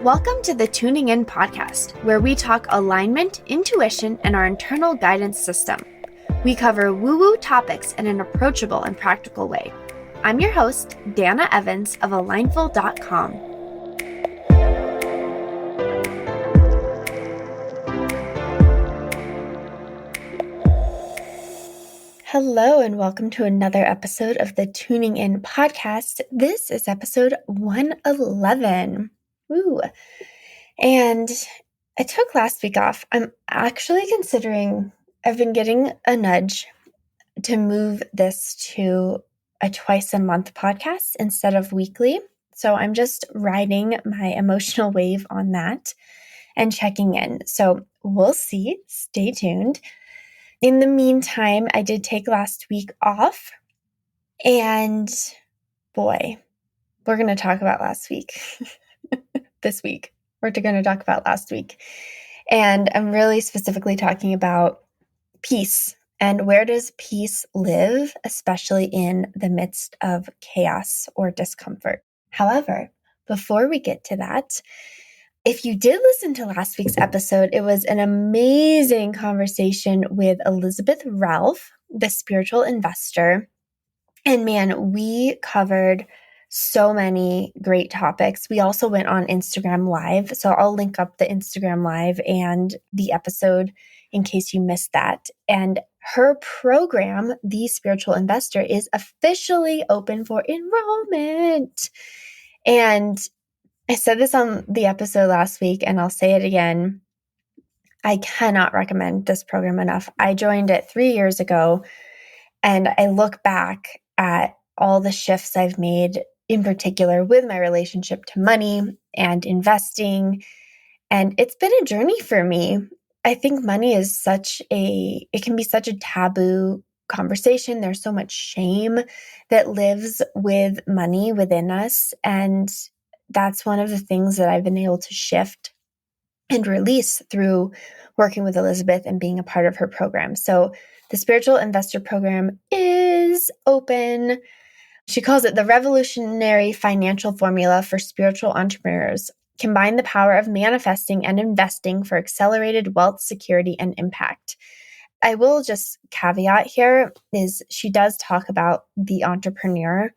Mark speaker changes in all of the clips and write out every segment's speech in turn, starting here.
Speaker 1: Welcome to the Tuning In podcast, where we talk alignment, intuition, and our internal guidance system. We cover woo-woo topics in an approachable and practical way. I'm your host, Dana Evans of Alignful.com. Hello, and welcome to another episode of the Tuning In podcast. This is episode 111. Woo! And I took last week off. I'm actually considering, I've been getting a nudge to move this to a twice a month podcast instead of weekly. So I'm just riding my emotional wave on that and checking in. So we'll see. Stay tuned. In the meantime, I did take last week off, and boy, we're going to talk about last week. This week, we're going to talk about last week. And I'm really specifically talking about peace and where does peace live, especially in the midst of chaos or discomfort. However, before we get to that, if you did listen to last week's episode, it was an amazing conversation with Elizabeth Ralph, the spiritual investor. And man, we covered so many great topics. We also went on Instagram Live. So I'll link up the Instagram Live and the episode in case you missed that. And her program, The Spiritual Investor, is officially open for enrollment. And I said this on the episode last week, and I'll say it again. I cannot recommend this program enough. I joined it 3 years ago, and I look back at all the shifts I've made, in particular with my relationship to money and investing. And it's been a journey for me. I think money is it can be such a taboo conversation. There's so much shame that lives with money within us. And that's one of the things that I've been able to shift and release through working with Elizabeth and being a part of her program. So the Spiritual Investor Program is open. She calls it the revolutionary financial formula for spiritual entrepreneurs. Combine the power of manifesting and investing for accelerated wealth, security, and impact. I will just caveat here is she does talk about the entrepreneur.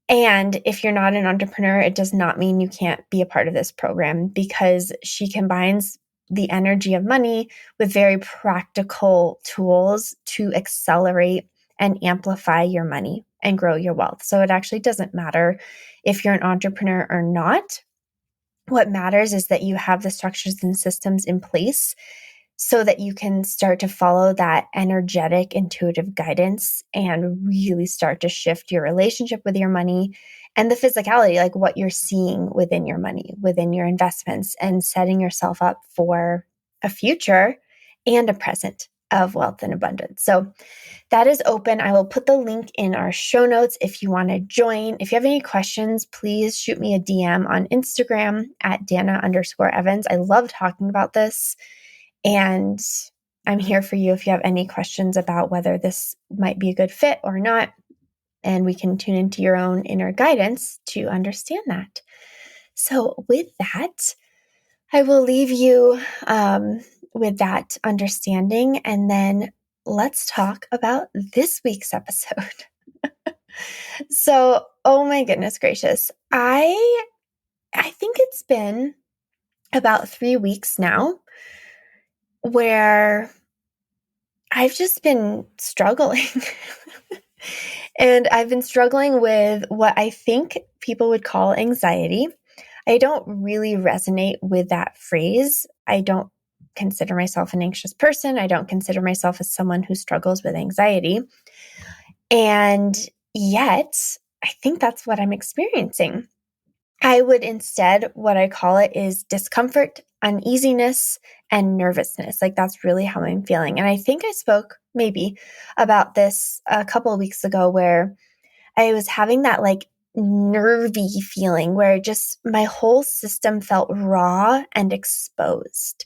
Speaker 1: And if you're not an entrepreneur, it does not mean you can't be a part of this program, because she combines the energy of money with very practical tools to accelerate and amplify your money and grow your wealth. So it actually doesn't matter if you're an entrepreneur or not. What matters is that you have the structures and systems in place so that you can start to follow that energetic, intuitive guidance and really start to shift your relationship with your money and the physicality, like what you're seeing within your money, within your investments, and setting yourself up for a future and a present of wealth and abundance. So that is open. I will put the link in our show notes if you want to join. If you have any questions, please shoot me a DM on Instagram at Dana_Evans. I love talking about this. And I'm here for you if you have any questions about whether this might be a good fit or not. And we can tune into your own inner guidance to understand that. So with that, I will leave you with that understanding. And then let's talk about this week's episode. So, oh my goodness gracious. I think it's been about 3 weeks now where I've just been struggling. And I've been struggling with what I think people would call anxiety. I don't really resonate with that phrase. I don't consider myself an anxious person. I don't consider myself as someone who struggles with anxiety. And yet, I think that's what I'm experiencing. I would instead, what I call it is discomfort, uneasiness, and nervousness. Like that's really how I'm feeling. And I think I spoke maybe about this a couple of weeks ago where I was having that like nervy feeling where just my whole system felt raw and exposed.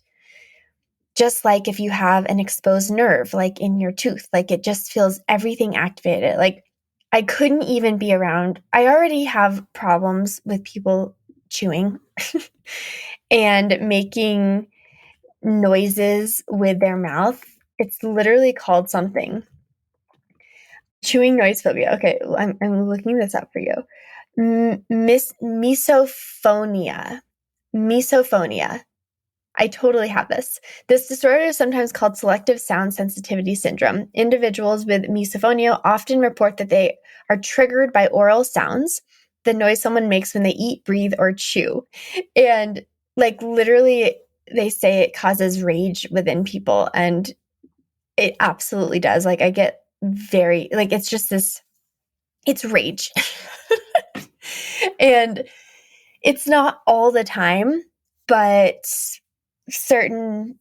Speaker 1: Just like if you have an exposed nerve, like in your tooth, like it just feels everything activated. Like I couldn't even be around. I already have problems with people chewing and making noises with their mouth. It's literally called something. Chewing noise phobia. Okay, I'm looking this up for you. Misophonia. Misophonia. I totally have this. This disorder is sometimes called selective sound sensitivity syndrome. Individuals with misophonia often report that they are triggered by oral sounds, the noise someone makes when they eat, breathe, or chew. And like literally, they say it causes rage within people, and it absolutely does. Like I get very, like it's just this, it's rage. And it's not all the time, but certain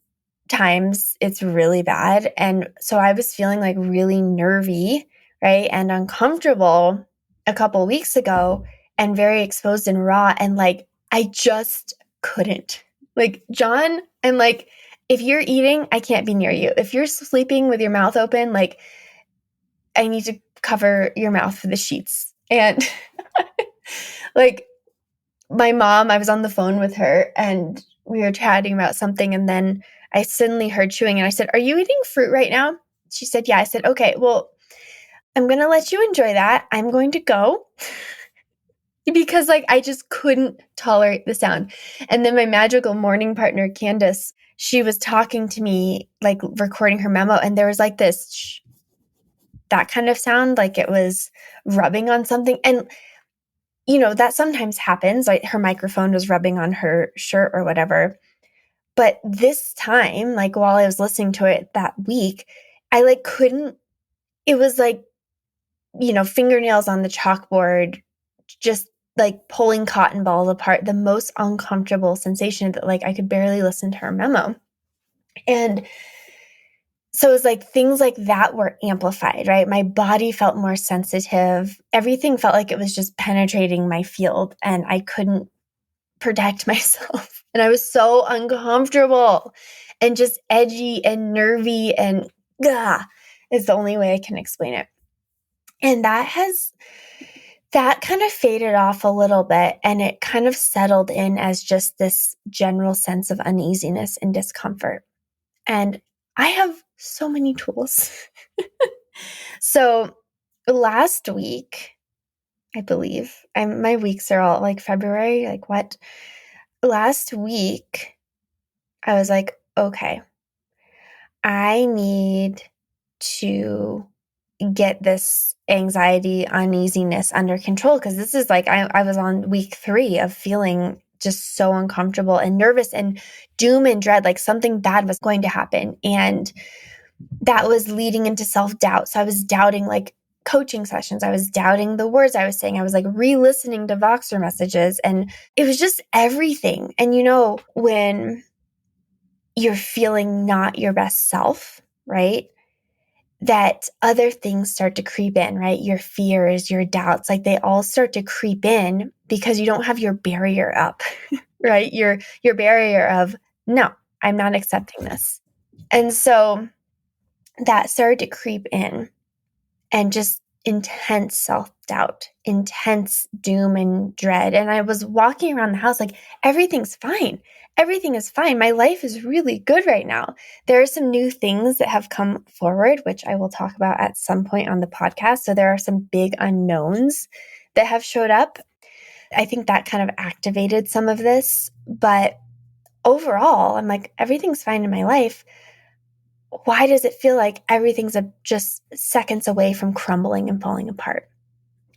Speaker 1: times it's really bad. And so I was feeling like really nervy, right? And uncomfortable a couple weeks ago and very exposed and raw. And like, I just couldn't. Like, John, I'm like, if you're eating, I can't be near you. If you're sleeping with your mouth open, like, I need to cover your mouth with the sheets. And like, my mom, I was on the phone with her and we were chatting about something, and then I suddenly heard chewing and I said, "Are you eating fruit right now?" She said, "Yeah." I said, "Okay, well, I'm going to let you enjoy that. I'm going to go." Because like I just couldn't tolerate the sound. And then my magical morning partner, Candace, she was talking to me, like recording her memo, and there was like this that kind of sound, like it was rubbing on something. And you know, that sometimes happens. Like her microphone was rubbing on her shirt or whatever. But this time, like while I was listening to it that week, I like couldn't, it was like, you know, fingernails on the chalkboard, just like pulling cotton balls apart, the most uncomfortable sensation that like I could barely listen to her memo. And so it was like things like that were amplified, right? My body felt more sensitive. Everything felt like it was just penetrating my field and I couldn't protect myself. And I was so uncomfortable and just edgy and nervy and is the only way I can explain it. And that kind of faded off a little bit, and it kind of settled in as just this general sense of uneasiness and discomfort. And I have so many tools. So last week, I believe, my weeks are all like February, like what? Last week, I was like, okay, I need to get this anxiety, uneasiness under control. Cause this is like, I was on week 3 of feeling just so uncomfortable and nervous and doom and dread, like something bad was going to happen. And that was leading into self-doubt. So I was doubting like coaching sessions. I was doubting the words I was saying. I was like re-listening to Voxer messages, and it was just everything. And you know, when you're feeling not your best self, right? That other things start to creep in, right? Your fears, your doubts, like they all start to creep in because you don't have your barrier up, right? Your barrier of, no, I'm not accepting this. And so that started to creep in, and just intense self-doubt, intense doom and dread. And I was walking around the house like, everything's fine. Everything is fine. My life is really good right now. There are some new things that have come forward, which I will talk about at some point on the podcast. So there are some big unknowns that have showed up. I think that kind of activated some of this. But overall, I'm like, everything's fine in my life. Why does it feel like everything's just seconds away from crumbling and falling apart?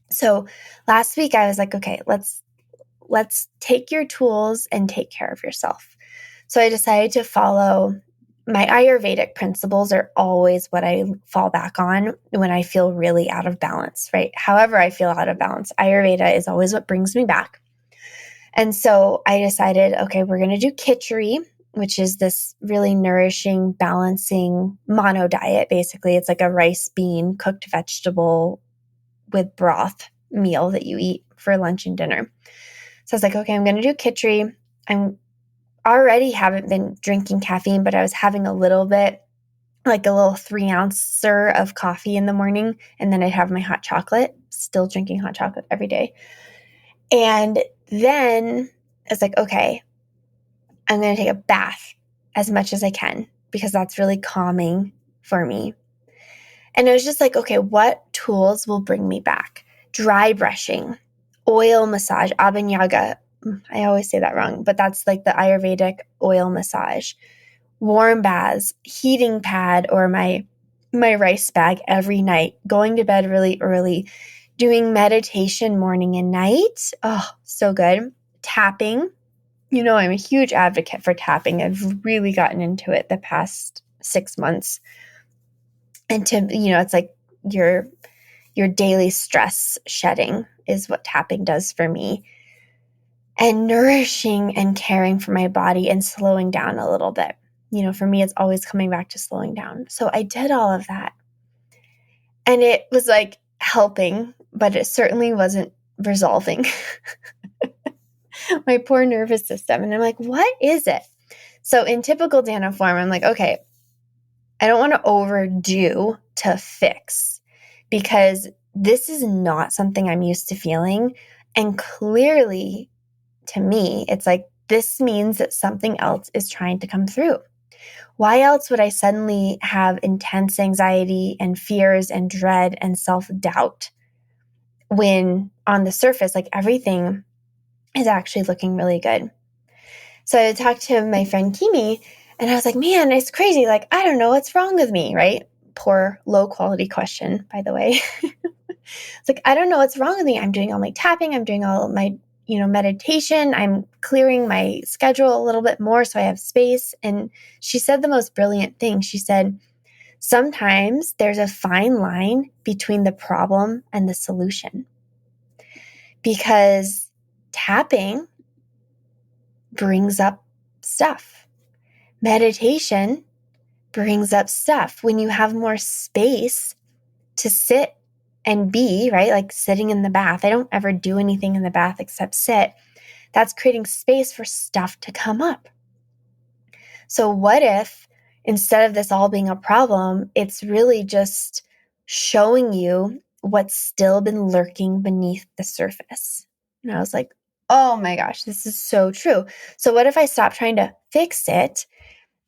Speaker 1: So last week I was like, okay, let's take your tools and take care of yourself. So I decided to follow my Ayurvedic principles are always what I fall back on when I feel really out of balance, right? However I feel out of balance, Ayurveda is always what brings me back. And so I decided, okay, we're going to do khichdi, which is this really nourishing, balancing mono diet. Basically, it's like a rice, bean, cooked vegetable with broth meal that you eat for lunch and dinner. So I was like, okay, I'm going to do khichdi. I'm already haven't been drinking caffeine, but I was having a little bit, like a little 3-ouncer of coffee in the morning. And then I'd have my hot chocolate, still drinking hot chocolate every day. And then I was like, okay, I'm going to take a bath as much as I can because that's really calming for me. And I was just like, okay, what tools will bring me back? Dry brushing, oil massage, abhinyaga. I always say that wrong, but that's like the Ayurvedic oil massage. Warm baths, heating pad, or my rice bag every night, going to bed really early, doing meditation morning and night. Oh, so good. Tapping. I'm a huge advocate for tapping. I've really gotten into it the past 6 months. And it's like your daily stress shedding is what tapping does for me. And nourishing and caring for my body and slowing down a little bit. For me, it's always coming back to slowing down. So I did all of that. And it was like helping, but it certainly wasn't resolving my poor nervous system. And I'm like, what is it? So in typical Dana form, I'm like, okay, I don't want to overdo to fix because this is not something I'm used to feeling. And clearly, to me, it's like, this means that something else is trying to come through. Why else would I suddenly have intense anxiety and fears and dread and self-doubt when on the surface, like everything is actually looking really good? So I talked to my friend Kimi and I was like, man, it's crazy. Like, I don't know what's wrong with me, right? Poor low quality question, by the way. It's like, I don't know what's wrong with me. I'm doing all my tapping. I'm doing all my, meditation. I'm clearing my schedule a little bit more so I have space. And she said the most brilliant thing. She said, sometimes there's a fine line between the problem and the solution because tapping brings up stuff. Meditation brings up stuff. When you have more space to sit and be, right? Like sitting in the bath. I don't ever do anything in the bath except sit. That's creating space for stuff to come up. So what if instead of this all being a problem, it's really just showing you what's still been lurking beneath the surface? And I was like, oh my gosh, this is so true. So what if I stop trying to fix it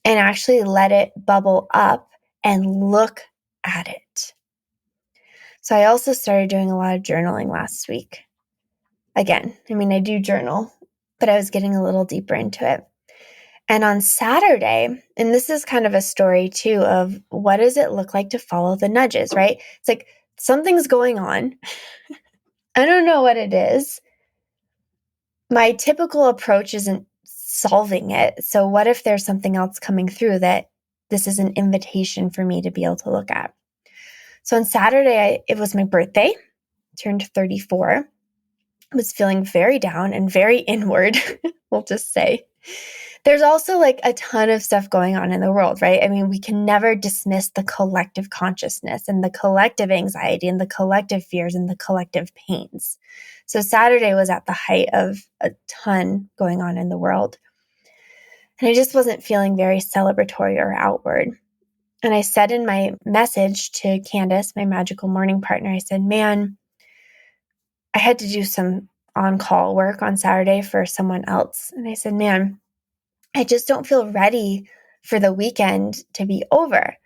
Speaker 1: and actually let it bubble up and look at it? So I also started doing a lot of journaling last week. Again, I do journal, but I was getting a little deeper into it. And on Saturday, and this is kind of a story too of what does it look like to follow the nudges, right? It's like something's going on. I don't know what it is. My typical approach isn't solving it. So what if there's something else coming through that this is an invitation for me to be able to look at? So on Saturday, it was my birthday, turned 34. I was feeling very down and very inward, we'll just say. There's also like a ton of stuff going on in the world, right? We can never dismiss the collective consciousness and the collective anxiety and the collective fears and the collective pains. So Saturday was at the height of a ton going on in the world. And I just wasn't feeling very celebratory or outward. And I said in my message to Candace, my magical morning partner, I said, man, I had to do some on-call work on Saturday for someone else. And I said, man, I just don't feel ready for the weekend to be over.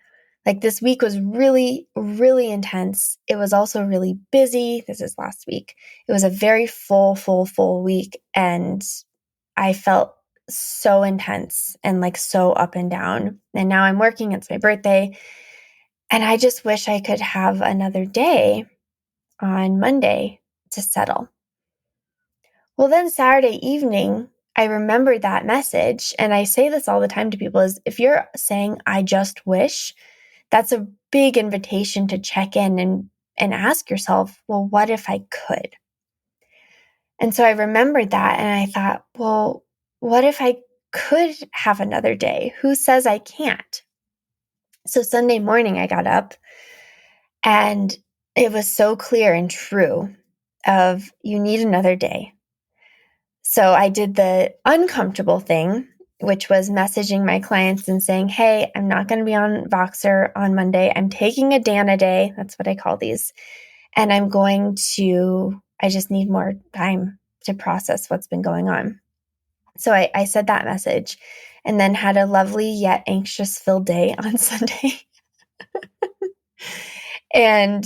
Speaker 1: Like this week was really, really intense. It was also really busy. This is last week. It was a very full week. And I felt so intense and like so up and down. And now I'm working. It's my birthday. And I just wish I could have another day on Monday to settle. Well, then Saturday evening, I remembered that message. And I say this all the time to people is if you're saying, I just wish, that's a big invitation to check in and ask yourself, well, what if I could? And so I remembered that and I thought, well, what if I could have another day? Who says I can't? So Sunday morning I got up and it was so clear and true of you need another day. So I did the uncomfortable thing, which was messaging my clients and saying, hey, I'm not going to be on Voxer on Monday. I'm taking a Dana day. That's what I call these. And I just need more time to process what's been going on. So I said that message and then had a lovely yet anxious-filled day on Sunday. And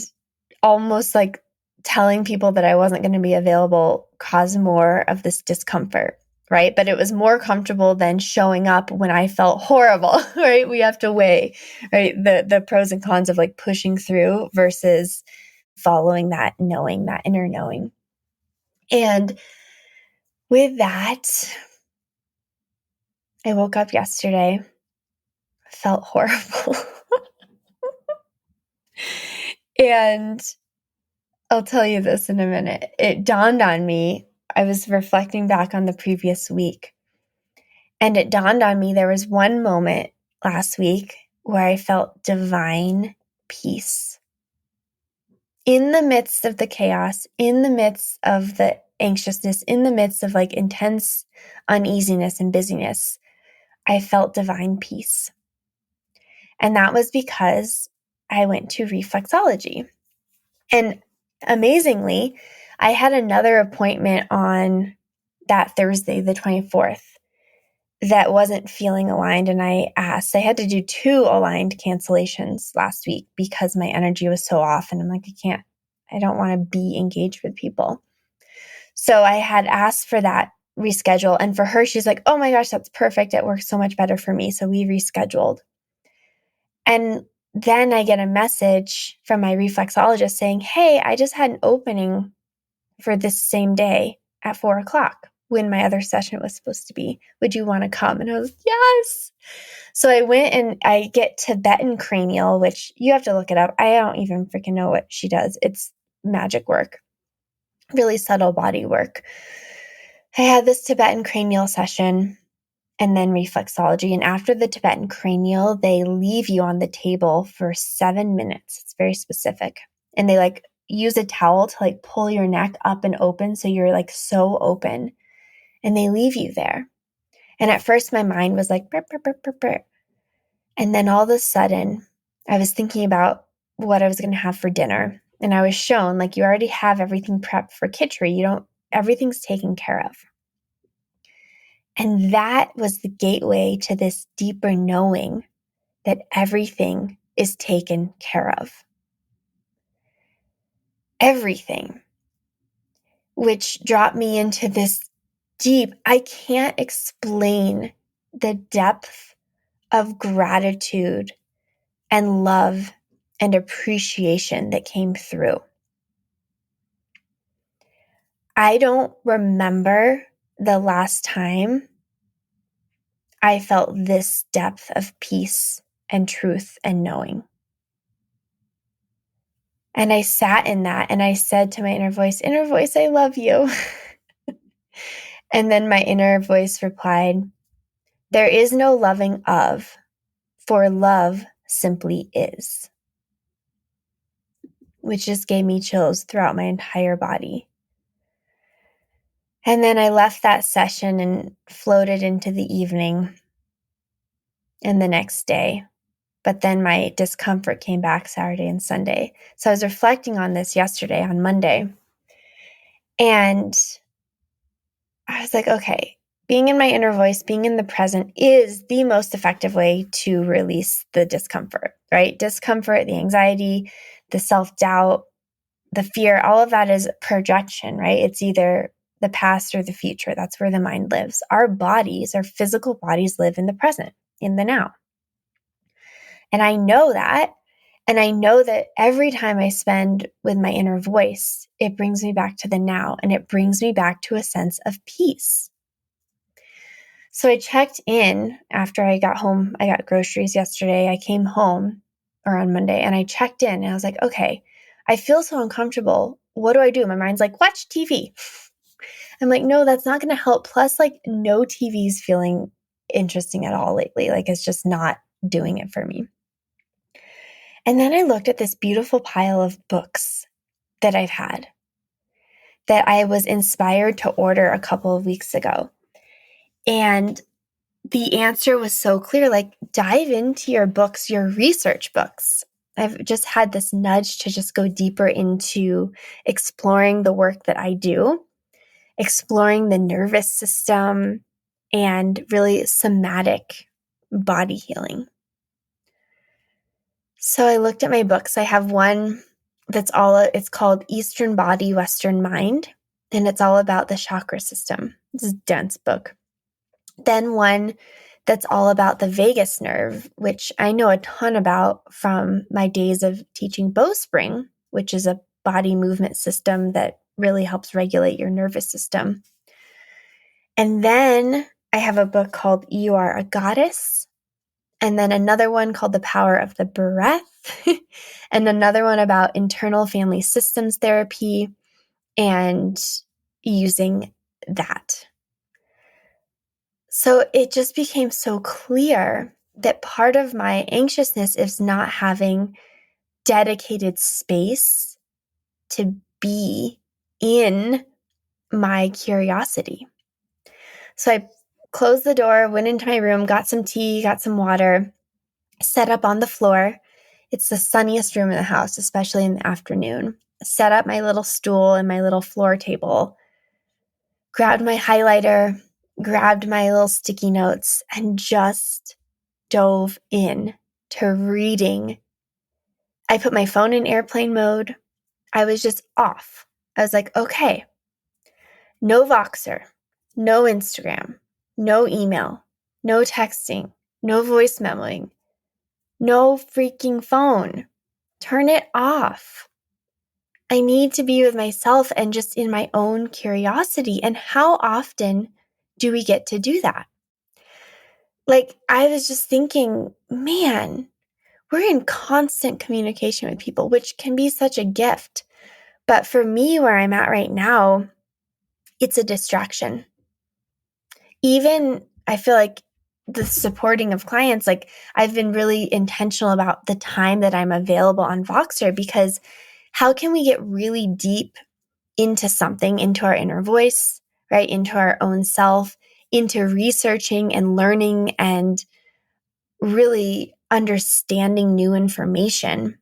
Speaker 1: almost like telling people that I wasn't going to be available caused more of this discomfort, right? But it was more comfortable than showing up when I felt horrible, right? We have to weigh, right, the pros and cons of like pushing through versus following that knowing, that inner knowing. And with that, I woke up yesterday, felt horrible. And I'll tell you this in a minute. It dawned on me. I was reflecting back on the previous week, and it dawned on me there was one moment last week where I felt divine peace. In the midst of the chaos, in the midst of the anxiousness, in the midst of like intense uneasiness and busyness, I felt divine peace. And that was because I went to reflexology. And amazingly, I had another appointment on that Thursday, the 24th, that wasn't feeling aligned. And I asked, I had to do 2 aligned cancellations last week because my energy was so off. And I'm like, I don't want to be engaged with people. So I had asked for that reschedule. And for her, she's like, oh my gosh, that's perfect. It works so much better for me. So we rescheduled. And then I get a message from my reflexologist saying, hey, I just had an opening for this same day at 4:00 when my other session was supposed to be. Would you want to come? And I was, yes. So I went and I get Tibetan cranial, which you have to look it up. I don't even freaking know what she does. It's magic work, really subtle body work. I had this Tibetan cranial session and then reflexology. And after the Tibetan cranial, they leave you on the table for 7 minutes. It's very specific. And they like use a towel to like pull your neck up and open. So you're like so open, and they leave you there. And at first my mind was like, burp, burp, burp, burp, burp. And then all of a sudden I was thinking about what I was going to have for dinner. And I was shown like, you already have everything prepped for khichdi. Everything's taken care of. And that was the gateway to this deeper knowing that everything is taken care of. Everything. Which dropped me into this deep, I can't explain the depth of gratitude and love and appreciation that came through. I don't remember the last time I felt this depth of peace and truth and knowing. And I sat in that and I said to my inner voice, I love you. And then my inner voice replied, there is no loving of, for love simply is. Which just gave me chills throughout my entire body. And then I left that session and floated into the evening and the next day. But then my discomfort came back Saturday and Sunday. So I was reflecting on this yesterday on Monday. And I was like, okay, being in my inner voice, being in the present is the most effective way to release the discomfort, right? Discomfort, the anxiety, the self-doubt, the fear, all of that is projection, right? It's either the past or the future. That's where the mind lives. Our bodies, our physical bodies live in the present, in the now. And I know that. And I know that every time I spend with my inner voice, it brings me back to the now and it brings me back to a sense of peace. So I checked in after I got home. I got groceries yesterday. I came home or on Monday and I checked in and I was like, okay, I feel so uncomfortable. What do? My mind's like, watch TV. I'm like, no, that's not going to help. Plus, like, no TV's feeling interesting at all lately. Like, it's just not doing it for me. And then I looked at this beautiful pile of books that I've had that I was inspired to order a couple of weeks ago. And the answer was so clear, like dive into your books, your research books. I've just had this nudge to just go deeper into exploring the work that I do, exploring the nervous system and really somatic body healing. So I looked at my books. I have one it's called Eastern Body, Western Mind, and it's all about the chakra system. It's a dense book. Then one that's all about the vagus nerve, which I know a ton about from my days of teaching bowspring, which is a body movement system that really helps regulate your nervous system. And then I have a book called You Are a Goddess, and then another one called The Power of the Breath, and another one about internal family systems therapy and using that. So it just became so clear that part of my anxiousness is not having dedicated space to be in my curiosity. So I closed the door, went into my room, got some tea, got some water, set up on the floor. It's the sunniest room in the house, especially in the afternoon. Set up my little stool and my little floor table, grabbed my highlighter, grabbed my little sticky notes, and just dove in to reading. I put my phone in airplane mode. I was just off. I was like, okay, no Voxer, no Instagram, no email, no texting, no voice memoing, no freaking phone. Turn it off. I need to be with myself and just in my own curiosity. And how often do we get to do that? Like, I was just thinking, man, we're in constant communication with people, which can be such a gift. But for me, where I'm at right now, it's a distraction. Even I feel like the supporting of clients, like I've been really intentional about the time that I'm available on Voxer, because how can we get really deep into something, into our inner voice, right? Into our own self, into researching and learning and really understanding new information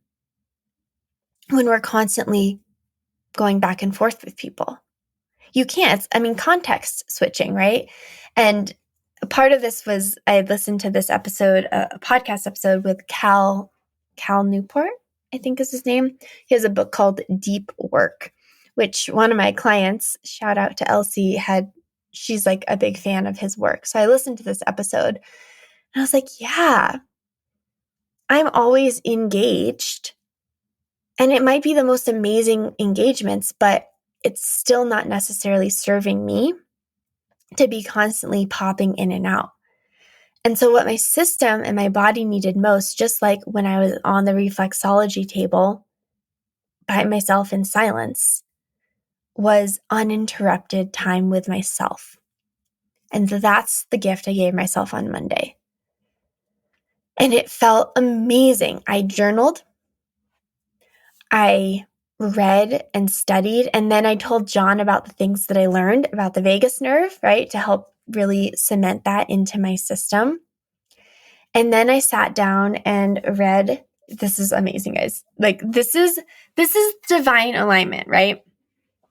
Speaker 1: when we're constantly going back and forth with people. You can't. Context switching, right? And part of this was I listened to this episode, a podcast episode with Cal Newport, I think is his name. He has a book called Deep Work, which one of my clients, shout out to Elsie, she's like a big fan of his work. So I listened to this episode and I was like, yeah, I'm always engaged. And it might be the most amazing engagements, but it's still not necessarily serving me to be constantly popping in and out. And so what my system and my body needed most, just like when I was on the reflexology table by myself in silence, was uninterrupted time with myself. And that's the gift I gave myself on Monday. And it felt amazing. I journaled, I read and studied, and then I told John about the things that I learned about the vagus nerve, right, to help really cement that into my system. And then I sat down and read. This is amazing, guys. Like this is divine alignment, right?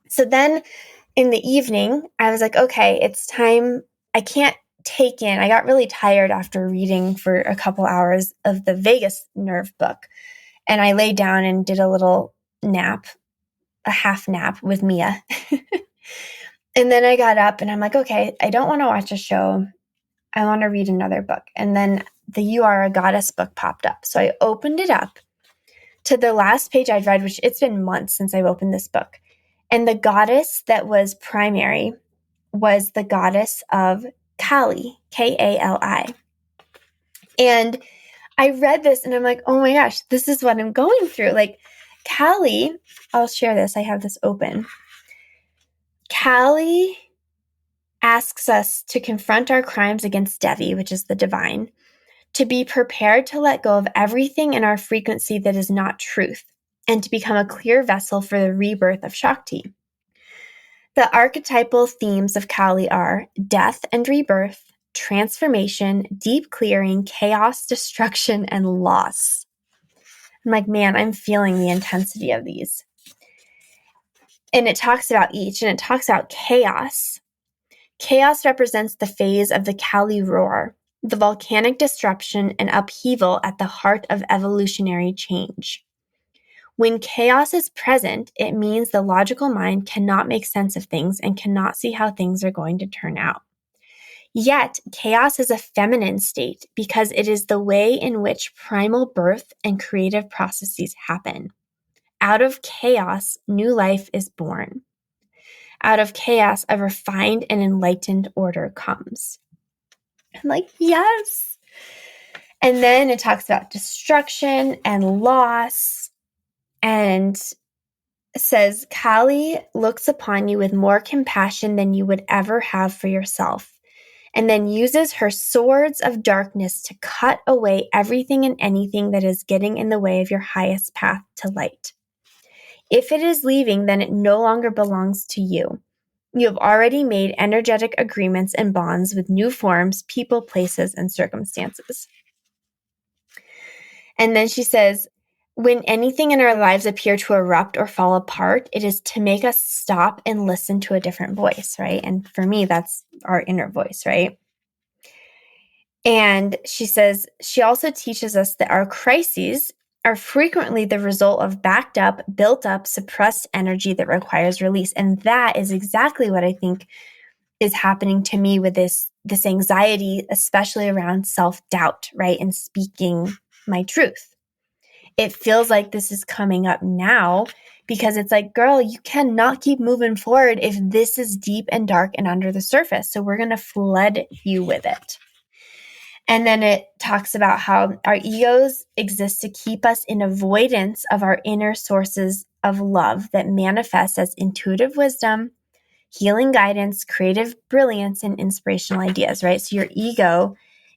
Speaker 1: So then in the evening, I was like, okay, it's time. I can't take in. I got really tired after reading for a couple hours of the vagus nerve book. And I laid down and did a little nap, a half nap with Mia. And then I got up and I'm like, okay, I don't want to watch a show. I want to read another book. And then the You Are a Goddess book popped up. So I opened it up to the last page I'd read, which it's been months since I've opened this book. And the goddess that was primary was the goddess of Kali, Kali. And I read this and I'm like, oh my gosh, this is what I'm going through. Like Kali, I'll share this. I have this open. Kali asks us to confront our crimes against Devi, which is the divine, to be prepared to let go of everything in our frequency that is not truth, and to become a clear vessel for the rebirth of Shakti. The archetypal themes of Kali are death and rebirth, transformation, deep clearing, chaos, destruction, and loss. I'm like, man, I'm feeling the intensity of these. And it talks about each, and it talks about chaos. Chaos represents the phase of the Kali roar, the volcanic disruption and upheaval at the heart of evolutionary change. When chaos is present, it means the logical mind cannot make sense of things and cannot see how things are going to turn out. Yet, chaos is a feminine state because it is the way in which primal birth and creative processes happen. Out of chaos, new life is born. Out of chaos, a refined and enlightened order comes. I'm like, yes. And then it talks about destruction and loss and says, Kali looks upon you with more compassion than you would ever have for yourself, and then uses her swords of darkness to cut away everything and anything that is getting in the way of your highest path to light. If it is leaving, then it no longer belongs to you. You have already made energetic agreements and bonds with new forms, people, places, and circumstances. And then she says, when anything in our lives appear to erupt or fall apart, it is to make us stop and listen to a different voice, right? And for me, that's our inner voice, right? And she says, she also teaches us that our crises are frequently the result of backed up, built up, suppressed energy that requires release. And that is exactly what I think is happening to me with this anxiety, especially around self-doubt, right? And speaking my truth. It feels like this is coming up now because it's like, girl, you cannot keep moving forward if this is deep and dark and under the surface. So we're going to flood you with it. And then it talks about how our egos exist to keep us in avoidance of our inner sources of love that manifest as intuitive wisdom, healing guidance, creative brilliance, and inspirational ideas, right? So your ego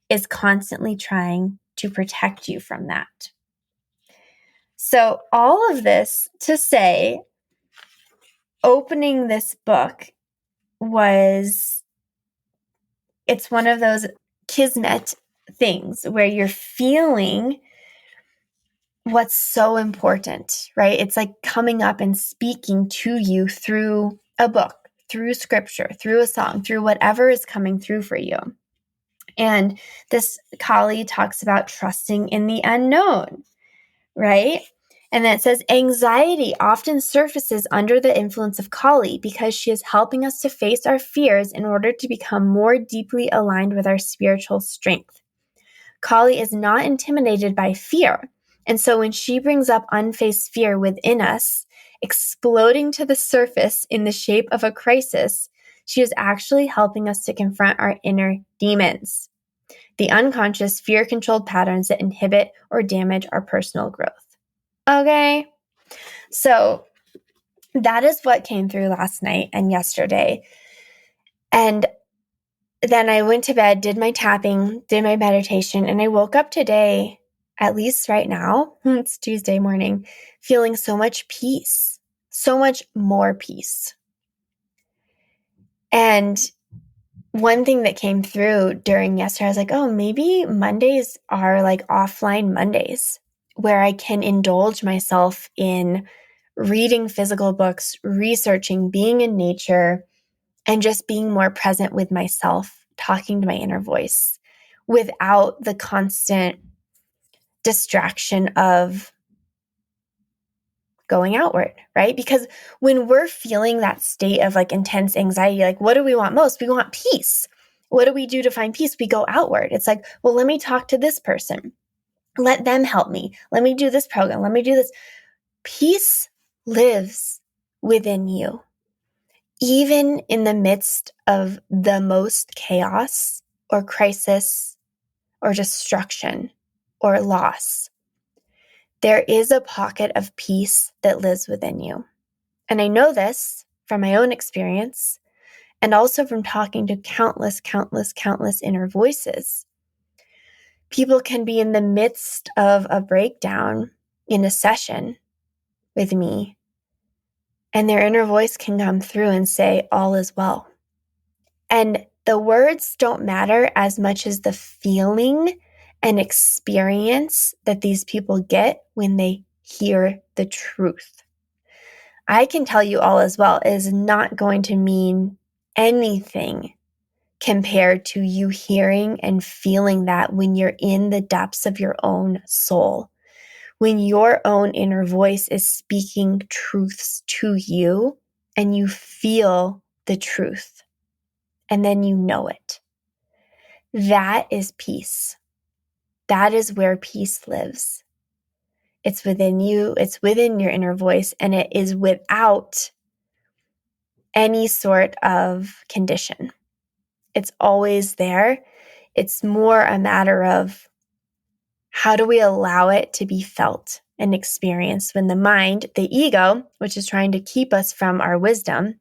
Speaker 1: is constantly trying to protect you from that. So all of this to say, opening this book it's one of those kismet things where you're feeling what's so important, right? It's like coming up and speaking to you through a book, through scripture, through a song, through whatever is coming through for you. And this Kali talks about trusting in the unknown, right? And then it says, anxiety often surfaces under the influence of Kali because she is helping us to face our fears in order to become more deeply aligned with our spiritual strength. Kali is not intimidated by fear. And so when she brings up unfaced fear within us, exploding to the surface in the shape of a crisis, she is actually helping us to confront our inner demons, the unconscious fear-controlled patterns that inhibit or damage our personal growth. Okay, so that is what came through last night and yesterday. And then I went to bed, did my tapping, did my meditation, and I woke up today, at least right now, it's Tuesday morning, feeling so much peace, so much more peace. And one thing that came through during yesterday, I was like, oh, maybe Mondays are like offline Mondays where I can indulge myself in reading physical books, researching, being in nature, and just being more present with myself, talking to my inner voice without the constant distraction of going outward, right? Because when we're feeling that state of like intense anxiety, like what do we want most? We want peace. What do we do to find peace? We go outward. It's like, well, let me talk to this person. Let them help me. Let me do this program. Let me do this. Peace lives within you. Even in the midst of the most chaos or crisis or destruction or loss, there is a pocket of peace that lives within you. And I know this from my own experience and also from talking to countless inner voices. People can be in the midst of a breakdown in a session with me, and their inner voice can come through and say, all is well. And the words don't matter as much as the feeling and experience that these people get when they hear the truth. I can tell you all as well is not going to mean anything compared to you hearing and feeling that when you're in the depths of your own soul, when your own inner voice is speaking truths to you and you feel the truth and then you know it. That is peace. That is where peace lives. It's within you, it's within your inner voice, and it is without any sort of condition. It's always there. It's more a matter of how do we allow it to be felt and experienced when the mind, the ego, which is trying to keep us from our wisdom,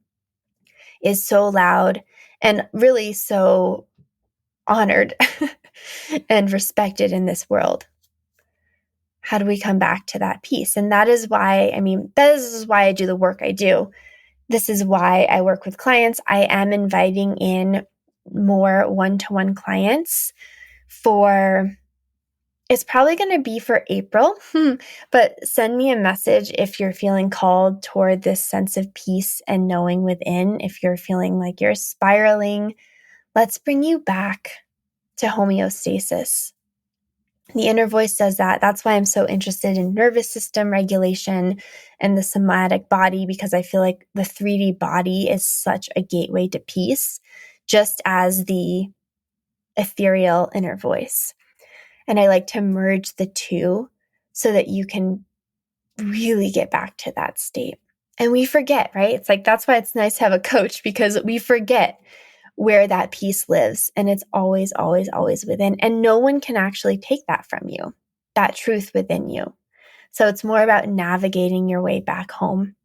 Speaker 1: is so loud and really so honored and respected in this world. How do we come back to that peace? And that is why, this is why I do the work I do. This is why I work with clients. I am inviting in more one-to-one clients it's probably going to be for April, but send me a message if you're feeling called toward this sense of peace and knowing within. If you're feeling like you're spiraling, let's bring you back to homeostasis. The inner voice does that. That's why I'm so interested in nervous system regulation and the somatic body, because I feel like the 3D body is such a gateway to peace, just as the ethereal inner voice. And I like to merge the two so that you can really get back to that state. And we forget, right? It's like, that's why it's nice to have a coach, because we forget where that peace lives. And it's always, always, always within. And no one can actually take that from you, that truth within you. So it's more about navigating your way back home.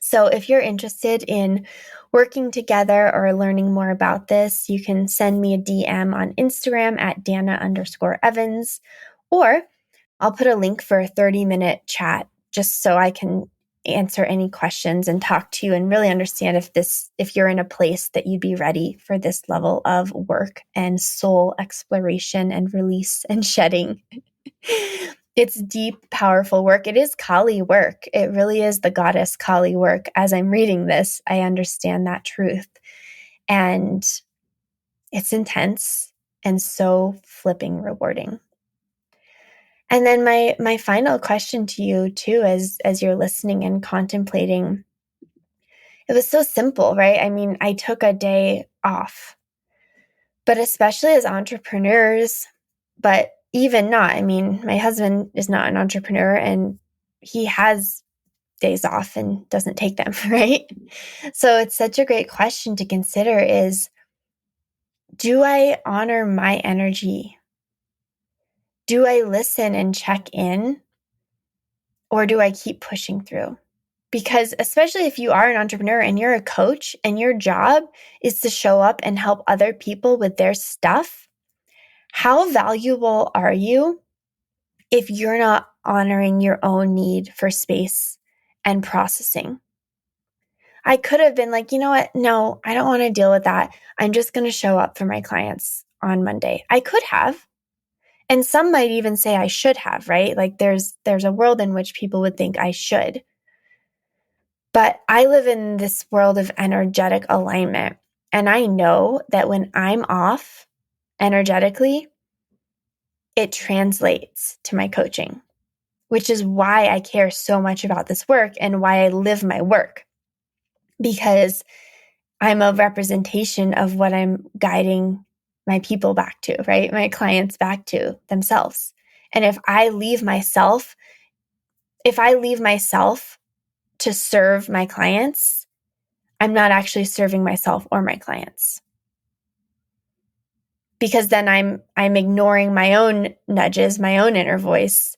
Speaker 1: So if you're interested in working together or learning more about this, you can send me a DM on Instagram at Dana_Evans, or I'll put a link for a 30-minute chat just so I can answer any questions and talk to you and really understand if you're in a place that you'd be ready for this level of work and soul exploration and release and shedding. It's deep, powerful work. It is Kali work. It really is the goddess Kali work. As I'm reading this, I understand that truth. And it's intense and so flipping rewarding. And then my final question to you too, as you're listening and contemplating, it was so simple, right? I took a day off, but especially as entrepreneurs, but even not, my husband is not an entrepreneur and he has days off and doesn't take them, right? So it's such a great question to consider is, do I honor my energy? Do I listen and check in? Or do I keep pushing through? Because especially if you are an entrepreneur and you're a coach and your job is to show up and help other people with their stuff, how valuable are you if you're not honoring your own need for space and processing? I could have been like, you know what? No, I don't want to deal with that. I'm just going to show up for my clients on Monday. I could have. And some might even say I should have, right? Like there's a world in which people would think I should. But I live in this world of energetic alignment. And I know that when I'm off energetically, it translates to my coaching, which is why I care so much about this work and why I live my work, because I'm a representation of what I'm guiding my people back to, right? My clients back to themselves. And if I leave myself to serve my clients, I'm not actually serving myself or my clients. Because then I'm ignoring my own nudges, my own inner voice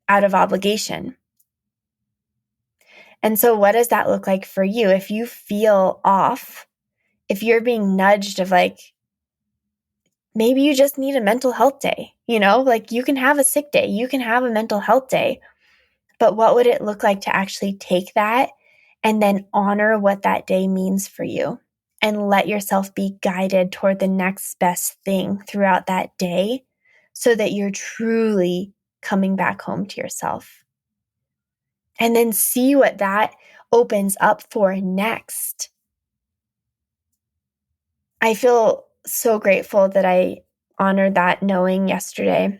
Speaker 1: out of obligation. And so what does that look like for you? If you feel off, if you're being nudged of like, maybe you just need a mental health day, like you can have a sick day, you can have a mental health day, but what would it look like to actually take that and then honor what that day means for you and let yourself be guided toward the next best thing throughout that day so that you're truly coming back home to yourself? And then see what that opens up for next. I feel so grateful that I honored that knowing yesterday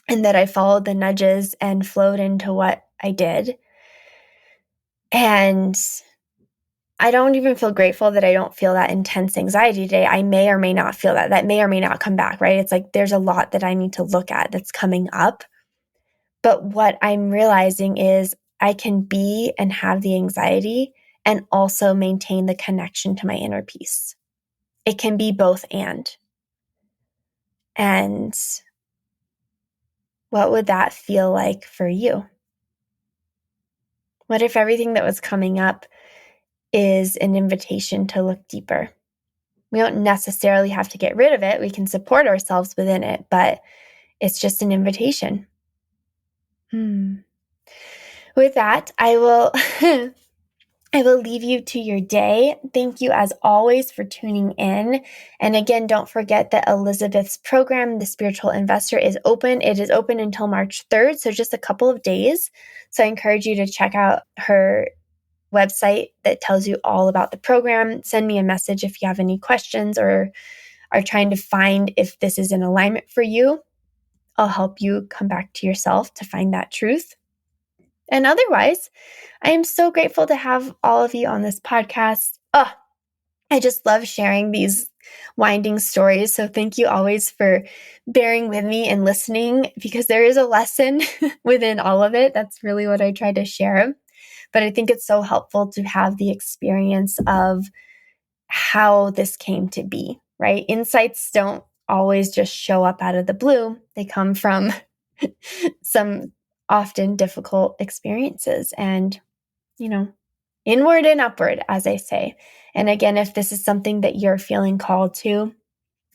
Speaker 1: and that I followed the nudges and flowed into what I did. And I don't even feel grateful that I don't feel that intense anxiety today. I may or may not feel that. That may or may not come back, right? It's like there's a lot that I need to look at that's coming up. But what I'm realizing is I can be and have the anxiety and also maintain the connection to my inner peace. It can be both and. And what would that feel like for you? What if everything that was coming up is an invitation to look deeper? We don't necessarily have to get rid of it. We can support ourselves within it, but it's just an invitation. With that, I will I will leave you to your day. Thank you as always for tuning in. And again, don't forget that Elizabeth's program, The Spiritual Investor, is open. It is open until March 3rd, so just a couple of days. So I encourage you to check out her website that tells you all about the program. Send me a message if you have any questions or are trying to find if this is in alignment for you. I'll help you come back to yourself to find that truth. And otherwise, I am so grateful to have all of you on this podcast. I just love sharing these winding stories. So thank you always for bearing with me and listening, because there is a lesson within all of it. That's really what I try to share. But I think it's so helpful to have the experience of how this came to be, right? Insights don't always just show up out of the blue. They come from some often difficult experiences and, inward and upward, as I say. And again, if this is something that you're feeling called to,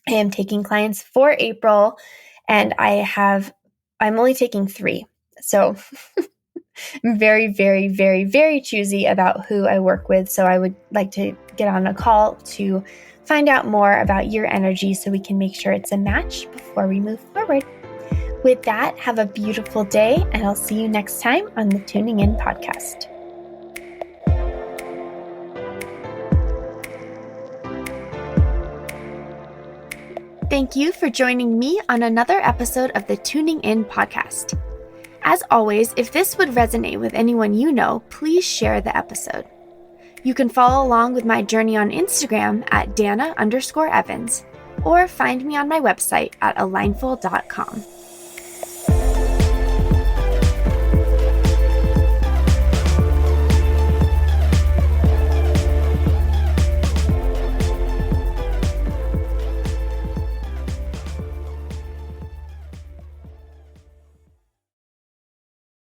Speaker 1: I am taking clients for April, and I'm only taking 3. So I'm very, very, very, very choosy about who I work with. So I would like to get on a call to find out more about your energy so we can make sure it's a match before we move forward. With that, have a beautiful day, and I'll see you next time on the Tuning In podcast. Thank you for joining me on another episode of the Tuning In podcast. As always, if this would resonate with anyone you know, please share the episode. You can follow along with my journey on Instagram at Dana_Evans, or find me on my website at alignful.com.